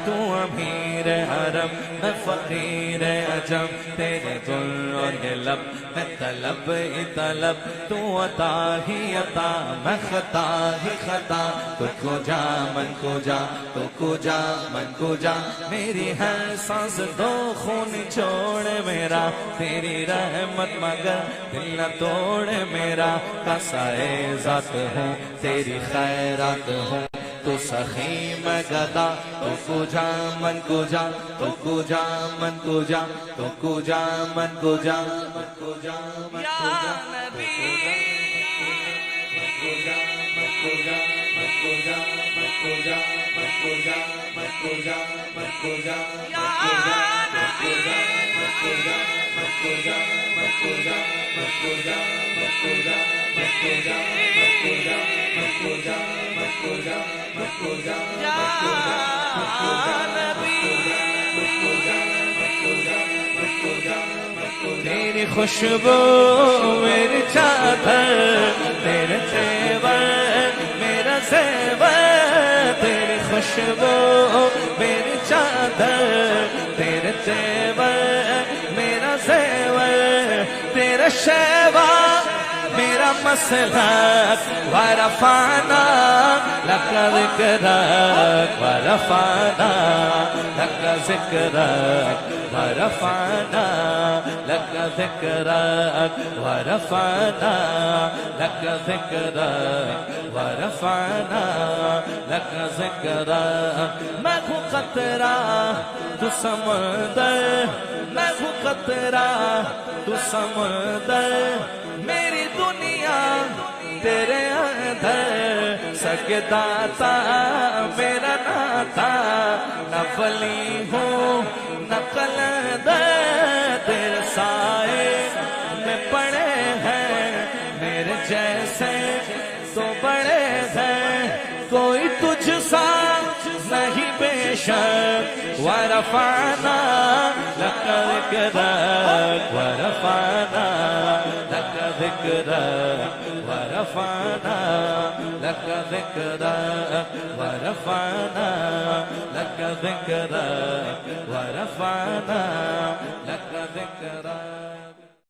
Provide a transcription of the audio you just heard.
تو امیر حرم میں فقیر عجم، تیرے گل اور یہ لب میں طلب ہی طلب، تو عطا ہی عطا میں خطا ہی خطا، تجھ کو جا من کو جا، تو کو جا من کو جا، میری ہر سانس دو خون چھوڑ میرا، تیری رحمت مگر دل نہ توڑ میرا، قصائے ذات ہوں تیری خیرات ہوں، تو سخی میں گدا، تو کو جا من کو جا، تو کو جا من کو جا، تو کو جا من کو جا، من کو جا من کو جا، نبی من کو جا من کو جا من کو جا من کو جا من کو جا من کو جا من کو جا من کو جا من کو جا من کو جا من کو جا من کو جا من کو جا من کو جا من کو جا من کو جا من کو جا من کو جا من کو جا یا نبی من کو جا من کو جا من کو جا من کو جا، تیری خوشبو میری چادر، تیرے زیور میرا زیور، تیری خوشبو میری چادر، تیرے زیور میرا زیور، تیرا شیوا میرا مسلک، ورفعنا لک ذکرک، ورفعنا لک ذکرک، ورفعنا لک ذکرک، ورفعنا لک ذکرک، ورفعنا لک ذکرک، میں ہوں قطرہ تو سمندر، میں ہوں قطرہ تو سمندر، میری دنیا تیرے اندر، سجداتا میرا ناتا، نہ ولی ہوں نہ قلندر، تیرے سائے میں پڑے ہیں میرے جیسے تو بڑے ہیں، کوئی تجھ سا نہیں بے شک، ورفعنا لک ذکرک، ورفعنا لک ذکرک، ورفعنا لک ذکرک، ورفعنا لک ذکرک، ورفعنا لک ذکرک۔